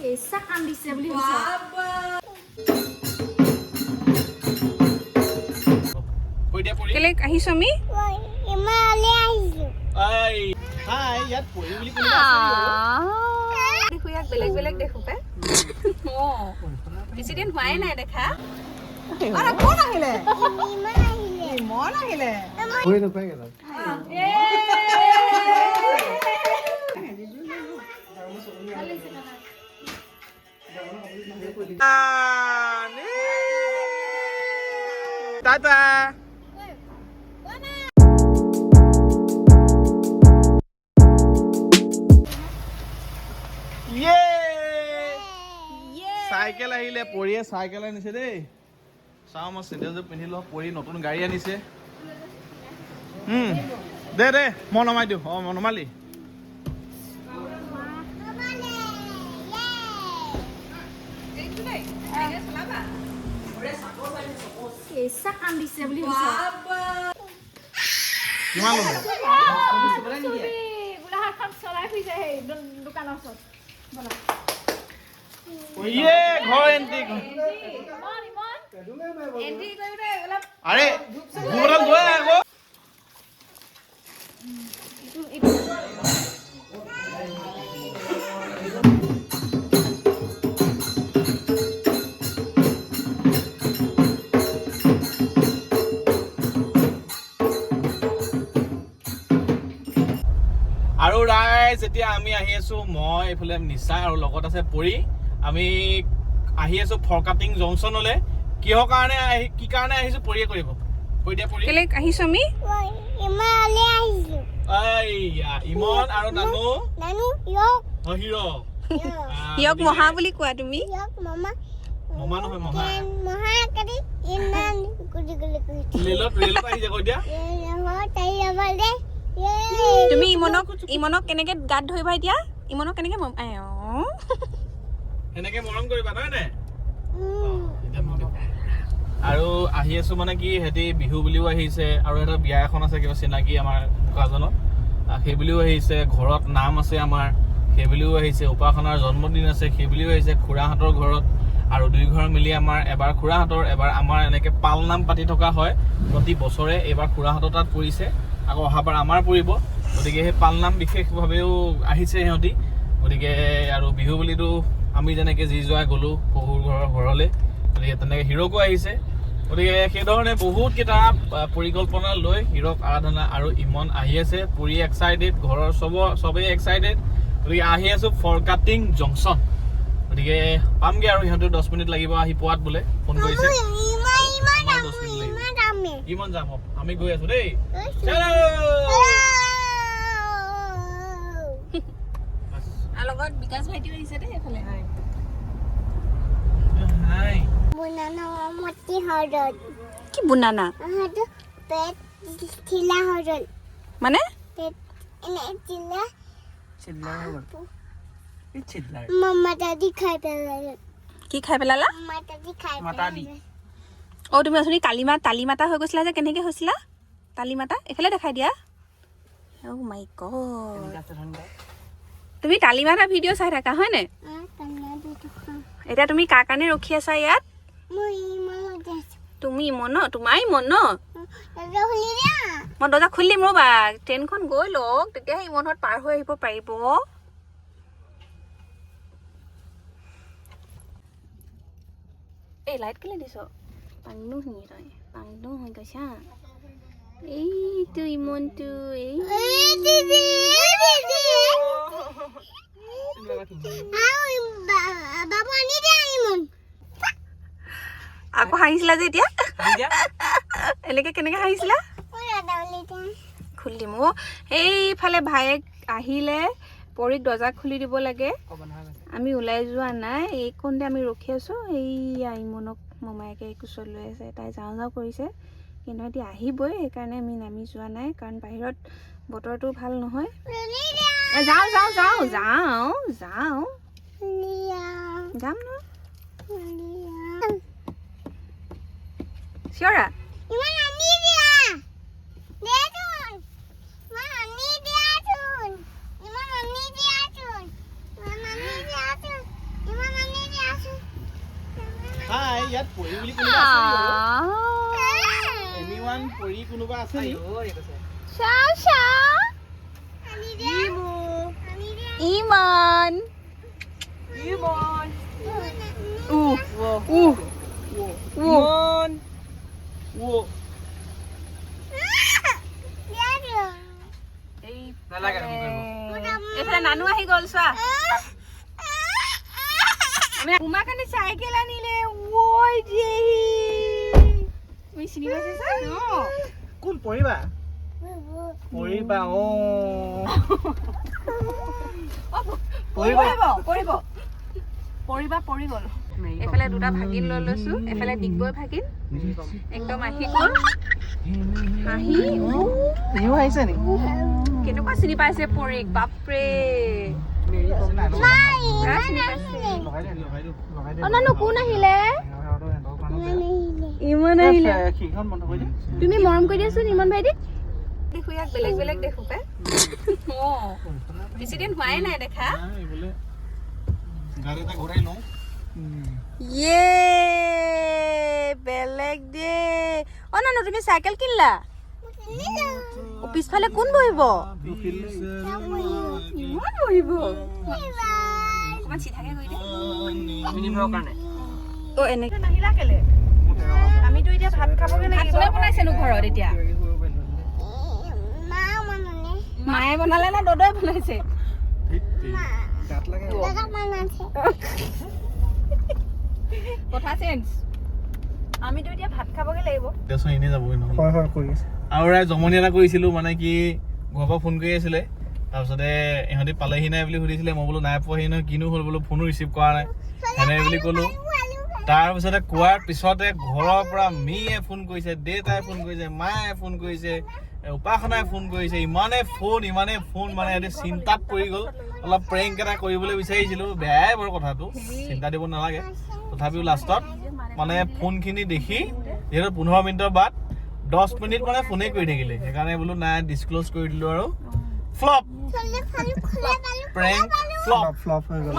কেঁচা কাম দিছে বুলি ভাবিছা কেলে আহিছো আমি দেখো ইয়াক বেলেগ বেলেগ দেখো পাই বেছি দিন হোৱাই নাই দেখা কোন আহিলে মন আহিলে টাটা চাইকেল আহিলে পৰিয়ে চাইকেল আনিছে দেই চাওঁ মই চেণ্ডেলযোৰ পিন্ধি লওঁ পৰি নতুন গাড়ী আনিছে দে দে মই নমাই দিওঁ অঁ মই নমালি কেঁচা কাম দিছে বুলি ভাবিছা কিমান ল'লে গোলাঘাটখন চলাই ফুৰিছে সেই দোকানৰ ওচৰত ইয়ে ঘৰ এণ্ট্ৰি আৰে ঘূৰডাল গৈ আকৌ আৰু ৰাইজ এতিয়া আমি আহি আছো মই এইফালে নিচা আৰু লগত আছে পৰি আমি আহি আছো ফৰকাটিং জংচনলৈ কিহৰ কাৰণে কি কাৰণে আহিছো পৰিয়ে কৰিব কৈ দিয়া পৰি কেলে আহিছো আমি ইমন আৰু নানু হিৰ ইয়ক মহা বুলি কোৱা তুমি মমা নহয় মহা ৰেলত আহি যাব এতিয়া তুমি ইমনক কেনেকে গাত ধৰিবা এতিয়া ইমনক কেনেকে এনেকে মৰম কৰিবা নহয় নে আৰু আহি আছো মানে কি হেতি বিহু বুলিও আহিছে আৰু এটা বিয়া এখন আছে কিবা চিনাকি আমাৰ কাজনৰ সেই বুলিও আহিছে ঘৰত নাম আছে আমাৰ সেই বুলিও আহিছে উপাসনাৰ জন্মদিন আছে সেই বুলিও আহিছে খুৰাহঁতৰ ঘৰত আৰু দুই ঘৰ মিলি আমাৰ এবাৰ খুৰাহঁতৰ এবাৰ আমাৰ এনেকে পাল নাম পাতি থকা হয় প্ৰতি বছৰে এইবাৰ খুৰাহঁতৰ তাত পৰিছে আকৌ অহাবাৰ আমাৰ পৰিব গতিকে সেই পাল নাম বিশেষভাৱেও আহিছে সিহঁতি গতিকে আৰু বিহু বুলিতো আমি যেনেকৈ যি যোৱা গ'লোঁ শহুৰ ঘৰলৈ গতিকে তেনেকৈ হিৰকো আহিছে গতিকে সেইধৰণে বহুত কেইটা পৰিকল্পনা লৈ হিৰক আৰাধনা আৰু ইমন আহি আছে পুৰি এক্সাইটেড ঘৰৰ চবেই এক্সাইটেড গতিকে আহি আছোঁ ফৰকাটিং জংচন গতিকে পামগৈ আৰু সিহঁতেও 10 মিনিট লাগিব আহি পোৱাত বোলে ফোন কৰিছে ইমন যাম আমি গৈ আছো দেই লগত বিকাশ ভাইটিও আহিছে দেই এইফালে কি বুনানা মানে কি খাই পেলালা অ তুমি অথনি তালিমাতা হৈ গৈছিলা যে কেনেকে হৈছিলা তালিমাতা এইফালে দেখাই দিয়া ও মাই গড তুমি তালিমাতা ভিডিঅ' চাই থাকা হয়নে এতিয়া তুমি কাৰ কাৰণে ৰখি আছা ইয়াত তুমি ইমন তোমাৰ ইমন ন মই দৰ্জা খুলিম ৰ'বা ট্ৰেইনখন গৈ লওক তেতিয়াহে ইমনত পাৰ হৈ আহিব পাৰিব এই লাইট কেলে দিছ পাংডু শুনি তই পাংডু হৈ গৈছা এইটো ইমনটো এই আকৌ হাঁহিছিলা যে এতিয়া এনেকে কেনেকে হাঁহিছিলা খুলি দিম অ সেইফালে ভায়েক আহিলে পৰিক দৰ্জা খুলি দিব লাগে আমি ওলাই যোৱা নাই এইকণতে আমি ৰখি আছো এইয়া ইমনক মমায়েকে কোচত লৈ আছে তাই যাওঁ যাওঁ কৰিছে কিন্তু এতিয়া আহিবই সেইকাৰণে আমি নামি যোৱা নাই কাৰণ বাহিৰত বতৰটো ভাল নহয় যাওঁ যাওঁ যাওঁ যাওঁ যাওঁ যাম ন চিঞৰা ইয়াত পৰি বুলি কোনোবা আছে নেকি বাৰু? Anyone পৰি কোনোবা আছে নেকি? ইমান Whoa. এইফালে নানু আহি গ'ল চোৱা উমাৰ কাৰণে চাইকেল আনিলে ঐ দেহি তুমি চিনি পাইছা কোন পৰিবা? পৰিবা পৰি গ'ল এইফালে দুটা ভাগিন লৈ লৈছো এফালে ডিগবৈ ভাগিন একদম আহি গ'ল হাঁহি নিউ আহিছে নি? কেনেকুৱা চিনি পাইছে পৰিক বাপৰে নানু কোন আহিলে ইমান আহিলে তুমি মৰম কৰি দিয়াচোন ইমান ভাইটিক দেখো ইয়াক বেলেগ বেলেগ দেখো পাই বেছি দিন হোৱাই নাই দেখা ইয়ে বেলেগ দে নানু তুমি চাইকেল কিনলা পিছফালে কোন বহিব ইমান বহিব অকমান চিধাকে গৈ দে এনেকে নাহিলা কেলে আমিতো এতিয়া ভাত খাবগে লাগিব কোনে বনাইছেনো ঘৰত এতিয়া মায়ে বনালে না দদৈ বনাইছে কথা চেঞ্জ আমিতো এতিয়া ভাত খাবগে লাগিব এনে যাবগৈ নহয় আৰু জমনি এটা কৰিছিলো মানে কি ঘৰৰ পৰা ফোন কৰি আছিলে তাৰপিছতে ইহঁতি পালেহি নাই বুলি সুধিছিলে মই বোলো নাই পোৱাহি নহয় কিনো হ'ল বোলো ফোনো ৰিচিভ কৰা নাই এনে বুলি ক'লো তাৰপিছতে কোৱাৰ পিছতে ঘৰৰ পৰা মিয়ে ফোন কৰিছে দেউতাই ফোন কৰিছে মায়ে ফোন কৰিছে উপাসনাই ফোন কৰিছে ইমানে ফোন মানে সিহঁতি চিন্তাত পৰি গ'ল অলপ প্ৰেংক এটা কৰিবলৈ বিচাৰিছিলো বেয়াই বাৰু কথাটো চিন্তা দিব নালাগে তথাপিও লাষ্টত মানে ফোনখিনি দেখি যিহেতু 15 মিনিটৰ বাদ 10 মিনিট মানে ফোনে কৰি থাকিলে সেইকাৰণে বোলো নাই ডিছক্ল'জ কৰি দিলো আৰু ফ্লপ প্ৰেংক ফ্লপ হৈ গ'ল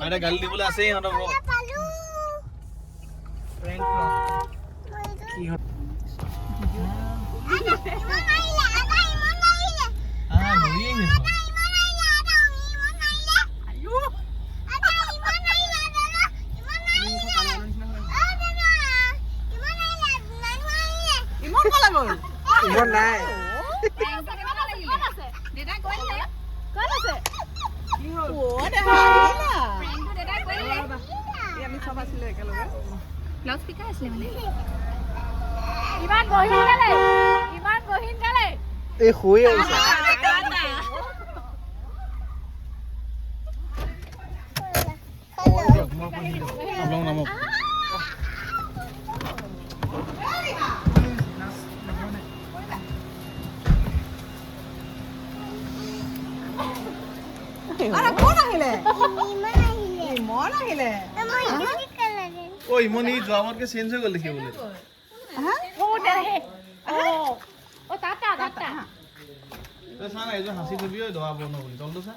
এটা গালি দিবলৈ আছেই সিহঁতক প্ৰেংক কি হ'ল এই শুই আহিছে ইমনি যোৱাবাৰতকে চেঞ্জ হৈ গ'ল দেখিবলৈ চা না এজন হাসি দিবি দোয়া বনো বলি চল তো চা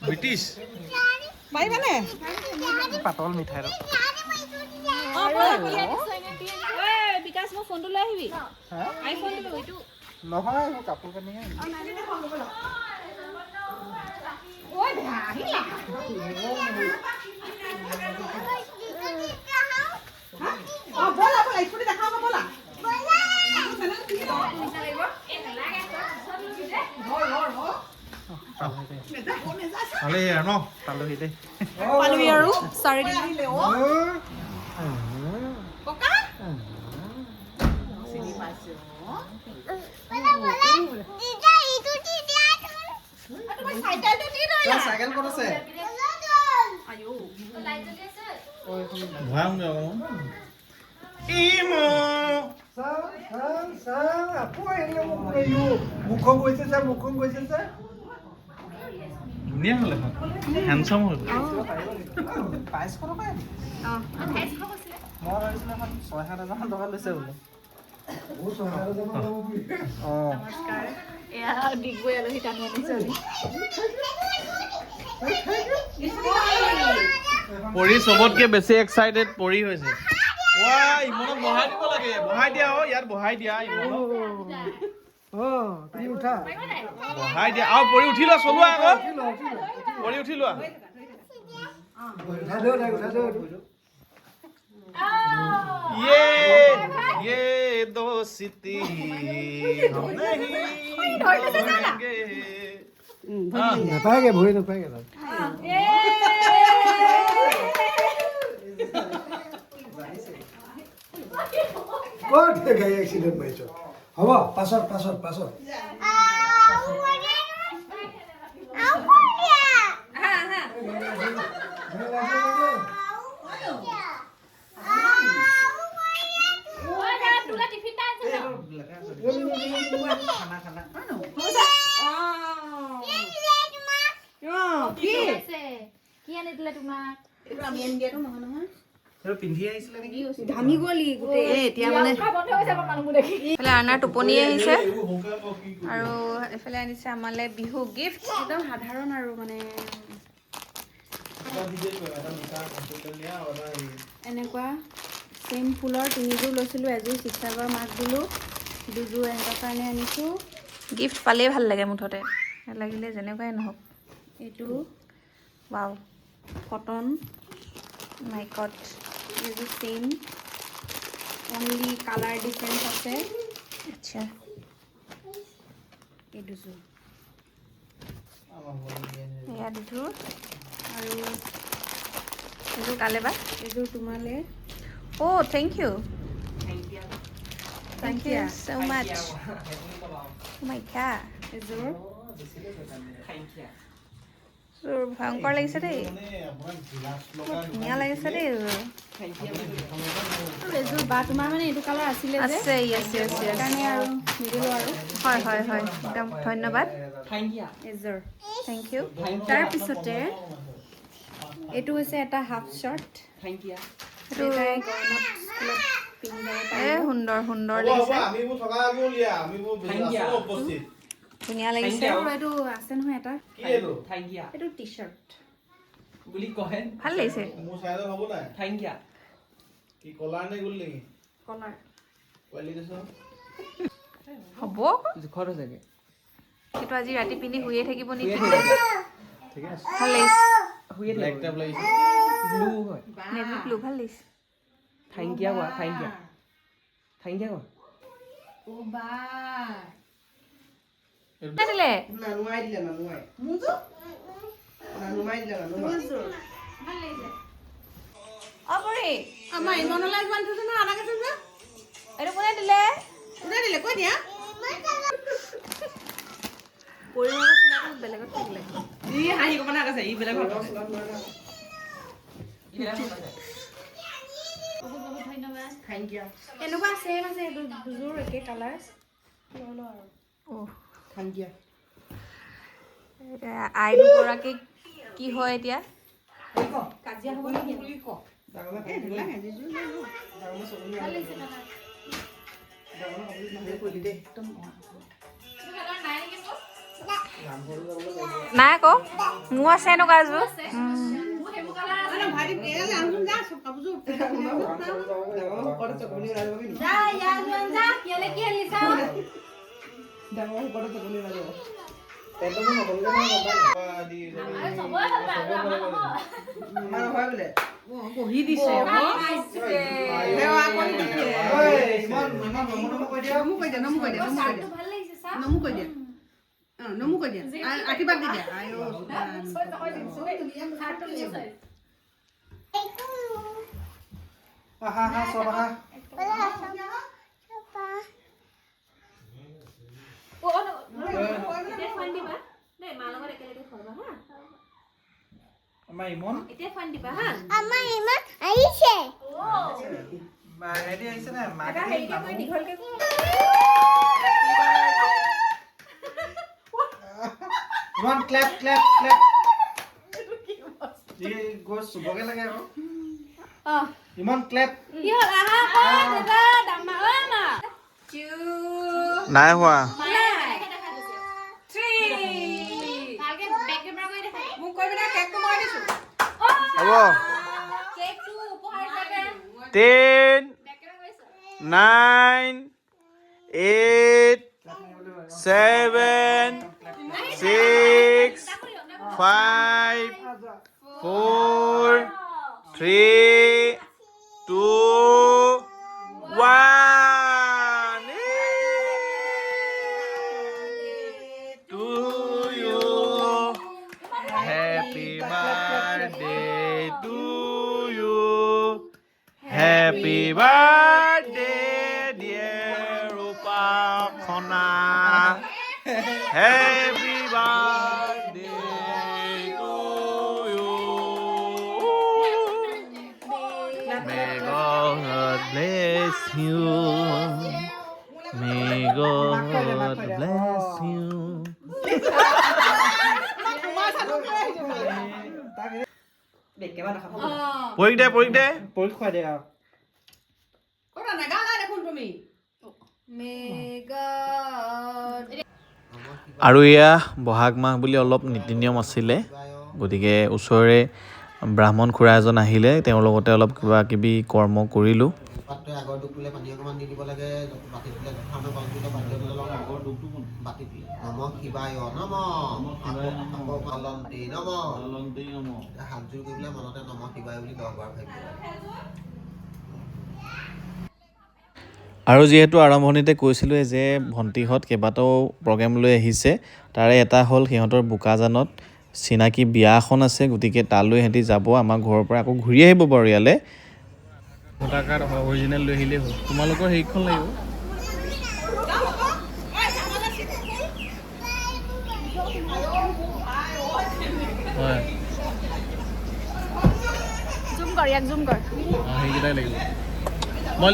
ব্রিটিশ পাইবানে পাতল মিঠাই ৰ বিকাশ মই ফোনটো লৈ আহিবি আইফোন লৈ এইটো নহয় কাপোৰ কানি ঐ আহিলা বলা স্কুটি দেখাও বলা পালে আৰু ন পালোহি দে পালোহি আৰু সৰি দিলে ও ককা চিনি পাইছে বলা দিদা ইটো দি দিয়া তুমি সাইকেলটো দি ৰলা সাইকেল ক'ত আছে আয়ো লাইট জ্বলি আছে ভয়াম দে অকমান ইমো সা আপু আহিলে মুখ গৈছে স্যার ধুনীয়া হ'লে হেণ্ডচাম হ'ল 2200 টকা মই ভাবিছিলোঁ 6-7 হাজাৰ টকা লৈছে বোলে অঁ নমস্কাৰ এয়া ডিগবৈ আলহী টানি আনিছোঁ আমি পৰি চবতকে বেছি এক্সাইটেড পৰি হৈছে ৱাই ইমনক বহাই দিব লাগে বহাই দিয়া ইয়াত বহাই দিয়া ইমনক তুমি উঠা বহাই দিয়া আৰু পৰি উঠি লোৱা চলোৱা আকৌ পৰি উঠি লোৱা উঠা দিও তাইক উঠা দিও ये दोस्ती हम नहीं छोड़ेंगे নাপায়গে ভৰি নাপায়গে ক'ত গাড়ী এক্সিডেণ্ট পাইছ হ'ব পাছত পাছত পাছত কি আনি দিলে তোমাক ঘামি গলি গোটেই এতিয়া মানে এইফালে আনাৰ টোপনি আহিছে আৰু এইফালে আনিছে আমালৈ বিহু গিফ্ট একদম সাধাৰণ আৰু মানে এনেকুৱা চেম ফুলৰ তিনিযোৰ লৈছিলোঁ এযোৰ শিৱসাগৰ মাক দিলোঁ দুযোৰ এহেঁতৰ কাৰণে আনিছোঁ গিফ্ট পালেই ভাল লাগে মুঠতে লাগিলে যেনেকুৱাই নহওক এইটো ৱাও কটন মাই গড এইযোৰ চেম অনলি কালাৰ ডিফাৰেঞ্চ আছে আচ্ছা এই দুযোৰ এয়া দুযোৰ আৰু এইযোৰ কালে বা এইযোৰ তোমালৈ Oh, thank you. Thank you so much. Oh my god. Ezur. ভয়ংকৰ লাগিছে দেই ধুনীয়া লাগিছে দেই এযোৰ বা তোমাৰ মানে এইটো কালাৰ আছিলে আছে সেইকাৰণে আৰু নিদিলোঁ আৰু হয় হয় হয় একদম ধন্যবাদ এযোৰ থেংক ইউ তাৰপিছতে এইটো হৈছে এটা হাফ চাৰ্ট সুন্দৰ সুন্দৰ লাগিছে ধুনীয়া লাগিছে এইটো আছে নহয় এটা এইটো টি চাৰ্ট ভাল লাগিছে কলাৰ হ'ব সেইটো আজি ৰাতি পিন্ধি শুয়ে থাকিব নেকি ভাল লাগিছে নেভি ব্লু ভাল লাগিছে বেলেগত থাকিলে এনেকুৱা চেম আছে দুযোৰ একে কালাৰ আই দুগৰাকী কি হয় এতিয়া কাজিয়া হ'ব নেকি নাই আকৌ মোৰ আছে এনেকুৱা এযোৰ নাই হোৱা ভালকে বেক কেমেৰা কৰি দেখাই মোক কৈ পিনে কেকটো মই দিছো হ'ব কেকটো উপহাৰ হিচাপে 10 বেক কেমেৰা কৰিছো 9 8 7 6 5 4 3 2 1 to you happy birthday to you happy birthday dear Upakona happy birthday to you may God bless you may God bless you পৰীক দে পৰীক্ষা দে আৰু ক'তা নেগালা দেখোন তুমি আৰু এয়া বহাগ মাহ বুলি অলপ নীতি নিয়ম আছিলে গতিকে ওচৰৰে ব্ৰাহ্মণ খুৰা এজন আহিলে তেওঁৰ লগতে অলপ কিবা কিবি কৰ্ম কৰিলোঁ পাত্ৰই আগৰ ডুবুলে পানী অকণমান দি দিব লাগে বাতি দিলে যথাৰ্ণ পানীটো বাতি দিলে আগৰ ডুবটো বাতি দিলে নম শিৱায় নম আকৌ কলন্তি নম হাতযোৰ কৰি পেলাই মনতে নম শিৱায় বুলি 10 বাৰ ভাবিব আৰু যিহেতু আৰম্ভণিতে কৈছিলোঁ যে ভণ্টিহঁত কেইবাটাও প্ৰগ্ৰেম লৈ আহিছে তাৰে এটা হ'ল সিহঁতৰ বোকাজানত চিনাকি বিয়া এখন আছে গতিকে তালৈ সিহঁতি যাব আমাৰ ঘৰৰ পৰা আকৌ ঘূৰি আহিব বাৰু ইয়ালৈ ভোটাৰ কাৰ্ড অৰিজিনেল লৈ আহিলেই হ'ল তোমালোকৰ সেইখন লাগিব হয় জুম কৰ ইয়াক জুম কৰ সেইকেইটাই লাগিব মই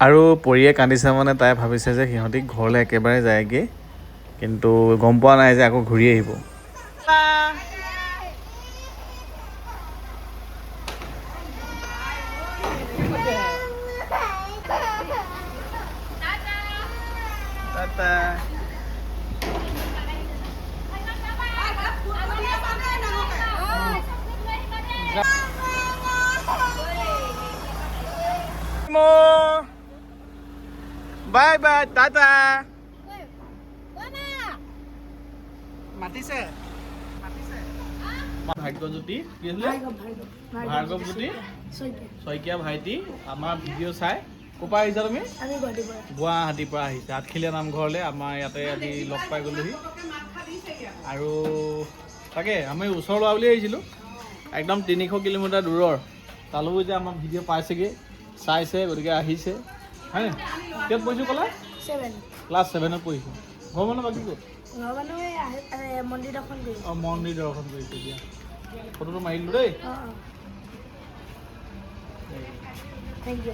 আৰু পৰিয়ে কান্দিছে মানে তাই ভাবিছে যে সিহঁতি ঘৰলৈ একেবাৰে যায়গৈ কিন্তু গম পোৱা নাই যে আকৌ ঘূৰি আহিব বাই বাই টাটা মাতিছে ভাগ্যজ্যোতি কি আছিলে ভাৰ্গৱজ্যোতি শইকীয়া ভাইটি আমাৰ ভিডিঅ' চাই ক'ৰ পৰা আহিছা তুমি গুৱাহাটীৰ পৰা আহিছা আঠখেলীয়া নামঘৰলৈ আমাৰ ইয়াতে আজি লগ পাই গ'লোহি আৰু তাকে আমি ওচৰ লোৱা বুলি আহিছিলোঁ একদম 300 কিলোমিটাৰ দূৰৰ তালৈও যে আমাৰ ভিডিঅ' পাইছেগৈ চাইছে গতিকে আহিছে হয়নে কিহত পঢ়িছোঁ ক'লা ক্লাছ 7ত পঢ়িছোঁ ঘৰ মানুহ বাকী ক'ত মন্দিৰ দৰ্শন কৰিছে এতিয়া ফটোটো মাৰিলোঁ দেই থেংক ইউ